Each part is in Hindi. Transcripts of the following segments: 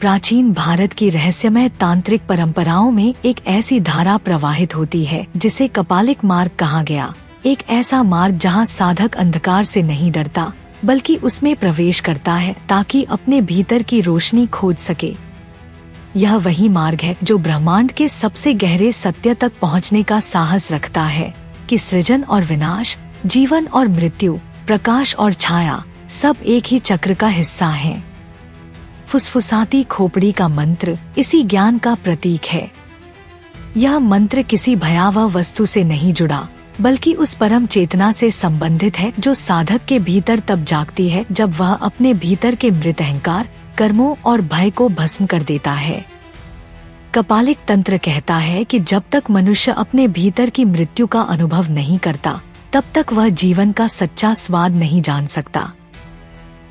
प्राचीन भारत की रहस्यमय तांत्रिक परंपराओं में एक ऐसी धारा प्रवाहित होती है जिसे कपालिक मार्ग कहा गया। एक ऐसा मार्ग जहां साधक अंधकार से नहीं डरता बल्कि उसमें प्रवेश करता है ताकि अपने भीतर की रोशनी खोज सके। यह वही मार्ग है जो ब्रह्मांड के सबसे गहरे सत्य तक पहुंचने का साहस रखता है कि सृजन और विनाश, जीवन और मृत्यु, प्रकाश और छाया सब एक ही चक्र का हिस्सा हैं। फुसफुसाती खोपड़ी का मंत्र इसी ज्ञान का प्रतीक है। यह मंत्र किसी भयावह वस्तु से नहीं जुड़ा बल्कि उस परम चेतना से संबंधित है जो साधक के भीतर तब जागती है जब वह अपने भीतर के मृत अहंकार, कर्मों और भय को भस्म कर देता है। कपालिक तंत्र कहता है कि जब तक मनुष्य अपने भीतर की मृत्यु का अनुभव नहीं करता तब तक वह जीवन का सच्चा स्वाद नहीं जान सकता।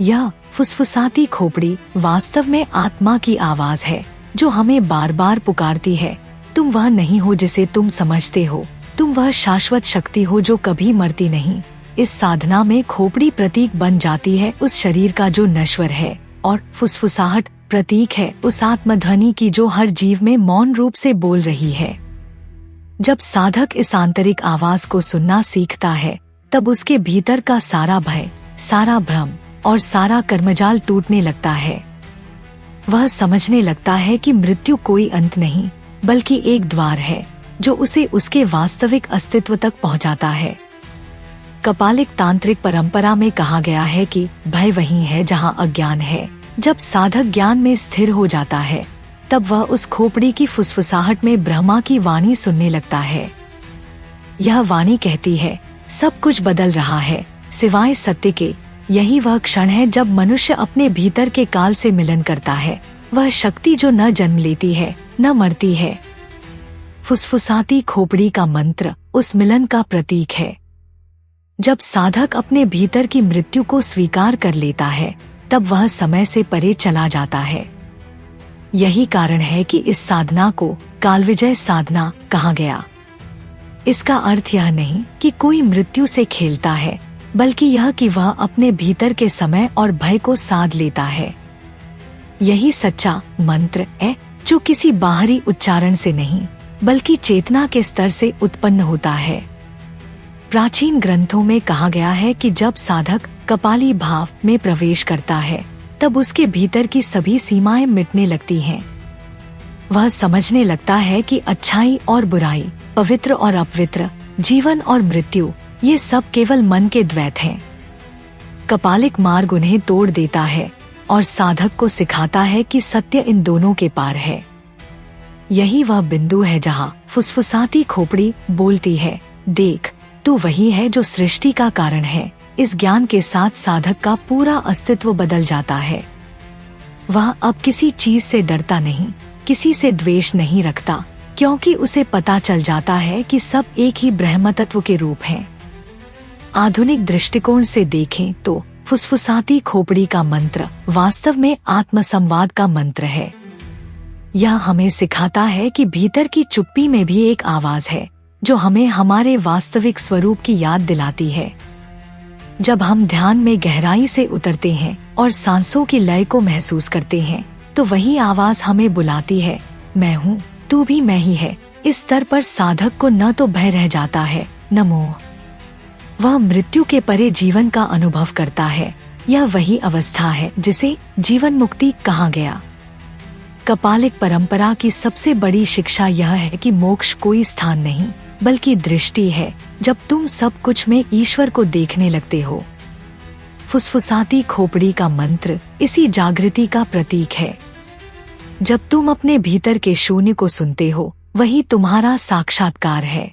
यह फुसफुसाती खोपड़ी वास्तव में आत्मा की आवाज है जो हमें बार बार पुकारती है, तुम वह नहीं हो जिसे तुम समझते हो, तुम वह शाश्वत शक्ति हो जो कभी मरती नहीं। इस साधना में खोपड़ी प्रतीक बन जाती है उस शरीर का जो नश्वर है और फुसफुसाहट प्रतीक है उस आत्मध्वनि की जो हर जीव में मौन रूप से बोल रही है। जब साधक इस आंतरिक आवाज को सुनना सीखता है तब उसके भीतर का सारा भय, सारा भ्रम और सारा कर्मजाल टूटने लगता है। वह समझने लगता है कि मृत्यु कोई अंत नहीं बल्कि एक द्वार है जो उसे उसके वास्तविक अस्तित्व तक पहुंचाता है। कपालिक तांत्रिक परंपरा में कहा गया है कि भय वही है जहां अज्ञान है। जब साधक ज्ञान में स्थिर हो जाता है तब वह उस खोपड़ी की फुसफुसाहट में ब्रह्मा की वाणी सुनने लगता है। यह वाणी कहती है, सब कुछ बदल रहा है सिवाय सत्य के। यही वह क्षण है जब मनुष्य अपने भीतर के काल से मिलन करता है, वह शक्ति जो न जन्म लेती है न मरती है। फुसफुसाती खोपड़ी का मंत्र उस मिलन का प्रतीक है। जब साधक अपने भीतर की मृत्यु को स्वीकार कर लेता है तब वह समय से परे चला जाता है। यही कारण है कि इस साधना को कालविजय साधना कहा गया। इसका अर्थ यह नहीं कि कोई मृत्यु से खेलता है बल्कि यह कि वह अपने भीतर के समय और भय को साध लेता है। यही सच्चा मंत्र है जो किसी बाहरी उच्चारण से नहीं बल्कि चेतना के स्तर से उत्पन्न होता है। प्राचीन ग्रंथों में कहा गया है कि जब साधक कपाली भाव में प्रवेश करता है तब उसके भीतर की सभी सीमाएं मिटने लगती हैं। वह समझने लगता है कि अच्छाई और बुराई, पवित्र और अपवित्र, जीवन और मृत्यु, ये सब केवल मन के द्वैत हैं। कपालिक मार्ग उन्हें तोड़ देता है और साधक को सिखाता है कि सत्य इन दोनों के पार है। यही वह बिंदु है जहां फुसफुसाती खोपड़ी बोलती है, देख तू वही है जो सृष्टि का कारण है। इस ज्ञान के साथ साधक का पूरा अस्तित्व बदल जाता है। वह अब किसी चीज से डरता नहीं, किसी से द्वेष नहीं रखता, क्योंकि उसे पता चल जाता है कि सब एक ही ब्रह्म तत्व के रूप हैं। आधुनिक दृष्टिकोण से देखें तो फुसफुसाती खोपड़ी का मंत्र वास्तव में आत्मसंवाद का मंत्र है। यह हमें सिखाता है कि भीतर की चुप्पी में भी एक आवाज है जो हमें हमारे वास्तविक स्वरूप की याद दिलाती है। जब हम ध्यान में गहराई से उतरते हैं और सांसों की लय को महसूस करते हैं तो वही आवाज हमें बुलाती है, मैं हूँ, तू भी मैं ही है। इस स्तर पर साधक को न तो भय रह जाता है न मोह। वह मृत्यु के परे जीवन का अनुभव करता है। यह वही अवस्था है जिसे जीवन मुक्ति कहा गया। कपालिक परंपरा की सबसे बड़ी शिक्षा यह है कि मोक्ष कोई स्थान नहीं बल्कि दृष्टि है, जब तुम सब कुछ में ईश्वर को देखने लगते हो। फुसफुसाती खोपड़ी का मंत्र इसी जागृति का प्रतीक है। जब तुम अपने भीतर के शून्य को सुनते हो वही तुम्हारा साक्षात्कार है।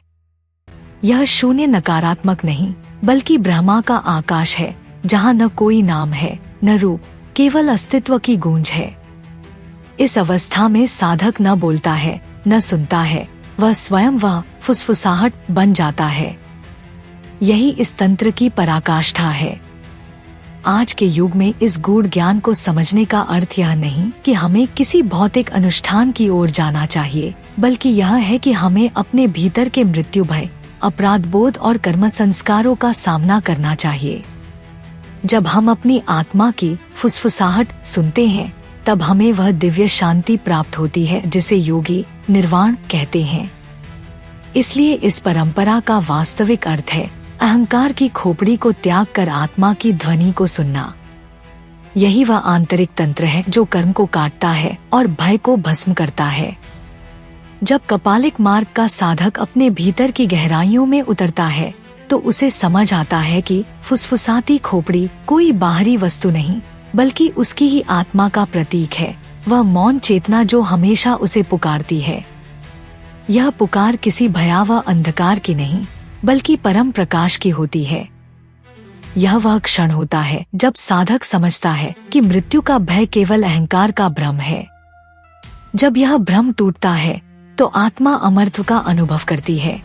यह शून्य नकारात्मक नहीं बल्कि ब्रह्मा का आकाश है जहाँ न कोई नाम है न रूप, केवल अस्तित्व की गूंज है। इस अवस्था में साधक न बोलता है न सुनता है, वह स्वयं वह फुसफुसाहट बन जाता है। यही इस तंत्र की पराकाष्ठा है। आज के युग में इस गूढ़ ज्ञान को समझने का अर्थ यह नहीं कि हमें किसी भौतिक अनुष्ठान की ओर जाना चाहिए, बल्कि यह है कि हमें अपने भीतर के मृत्यु भय, अपराध बोध और कर्म संस्कारों का सामना करना चाहिए। जब हम अपनी आत्मा की फुसफुसाहट सुनते हैं तब हमें वह दिव्य शांति प्राप्त होती है जिसे योगी निर्वाण कहते हैं। इसलिए इस परंपरा का वास्तविक अर्थ है अहंकार की खोपड़ी को त्याग कर आत्मा की ध्वनि को सुनना। यही वह आंतरिक तंत्र है जो कर्म को काटता है और भय को भस्म करता है। जब कपालिक मार्ग का साधक अपने भीतर की गहराइयों में उतरता है तो उसे समझ आता है कि फुसफुसाती खोपड़ी कोई बाहरी वस्तु नहीं बल्कि उसकी ही आत्मा का प्रतीक है। वह मौन चेतना जो हमेशा उसे पुकारती है। यह पुकार किसी भयावह अंधकार की नहीं बल्कि परम प्रकाश की होती है। यह वह क्षण होता है जब साधक समझता है कि मृत्यु का भय केवल अहंकार का भ्रम है। जब यह भ्रम टूटता है तो आत्मा अमरत्व का अनुभव करती है।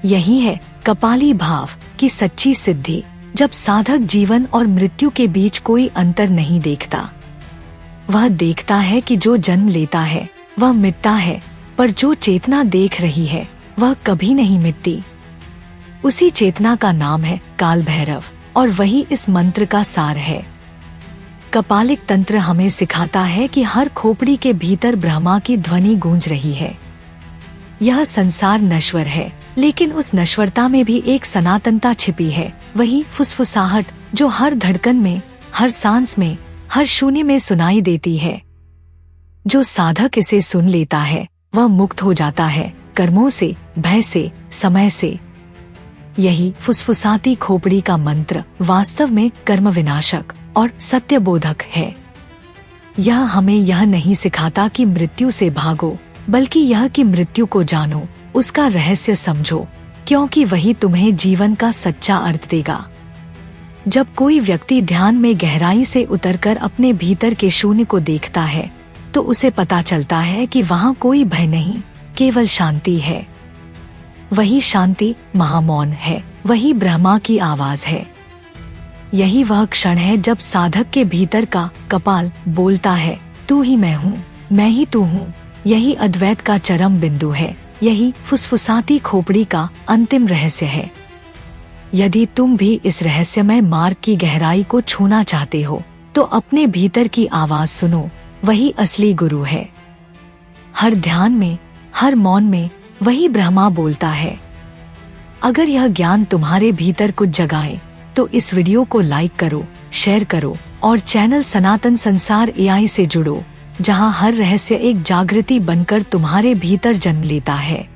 यही है कपाली भाव की सच्ची सिद्धि, जब साधक जीवन और मृत्यु के बीच कोई अंतर नहीं देखता। वह देखता है कि जो जन्म लेता है वह मिटता है, पर जो चेतना देख रही है वह कभी नहीं मिटती। उसी चेतना का नाम है काल भैरव और वही इस मंत्र का सार है। कपालिक तंत्र हमें सिखाता है कि हर खोपड़ी के भीतर ब्रह्मा की ध्वनि गूंज रही है। यह संसार नश्वर है, लेकिन उस नश्वरता में भी एक सनातनता छिपी है, वही फुसफुसाहट जो हर धड़कन में, हर सांस में, हर शून्य में सुनाई देती है। जो साधक इसे सुन लेता है वह मुक्त हो जाता है कर्मों से, भय से, समय से। यही फुसफुसाती खोपड़ी का मंत्र वास्तव में कर्म विनाशक और सत्यबोधक है। यह हमें यह नहीं सिखाता कि मृत्यु से भागो, बल्कि यह कि मृत्यु को जानो, उसका रहस्य समझो, क्योंकि वही तुम्हें जीवन का सच्चा अर्थ देगा। जब कोई व्यक्ति ध्यान में गहराई से उतरकर अपने भीतर के शून्य को देखता है तो उसे पता चलता है कि वहाँ कोई भय नहीं, केवल शांति है। वही शांति महामौन है, वही ब्रह्मा की आवाज है। यही वह क्षण है जब साधक के भीतर का कपाल बोलता है, तू ही मैं हूँ, मैं ही तू हूँ। यही अद्वैत का चरम बिंदु है, यही फुसफुसाती खोपड़ी का अंतिम रहस्य है। यदि तुम भी इस रहस्यमय मार्ग की गहराई को छूना चाहते हो तो अपने भीतर की आवाज सुनो, वही असली गुरु है। हर ध्यान में, हर मौन में वही ब्रह्मा बोलता है। अगर यह ज्ञान तुम्हारे भीतर कुछ जगाए तो इस वीडियो को लाइक करो, शेयर करो और चैनल सनातन संसार AI से जुड़ो, जहां हर रहस्य एक जागृति बनकर तुम्हारे भीतर जन्म लेता है।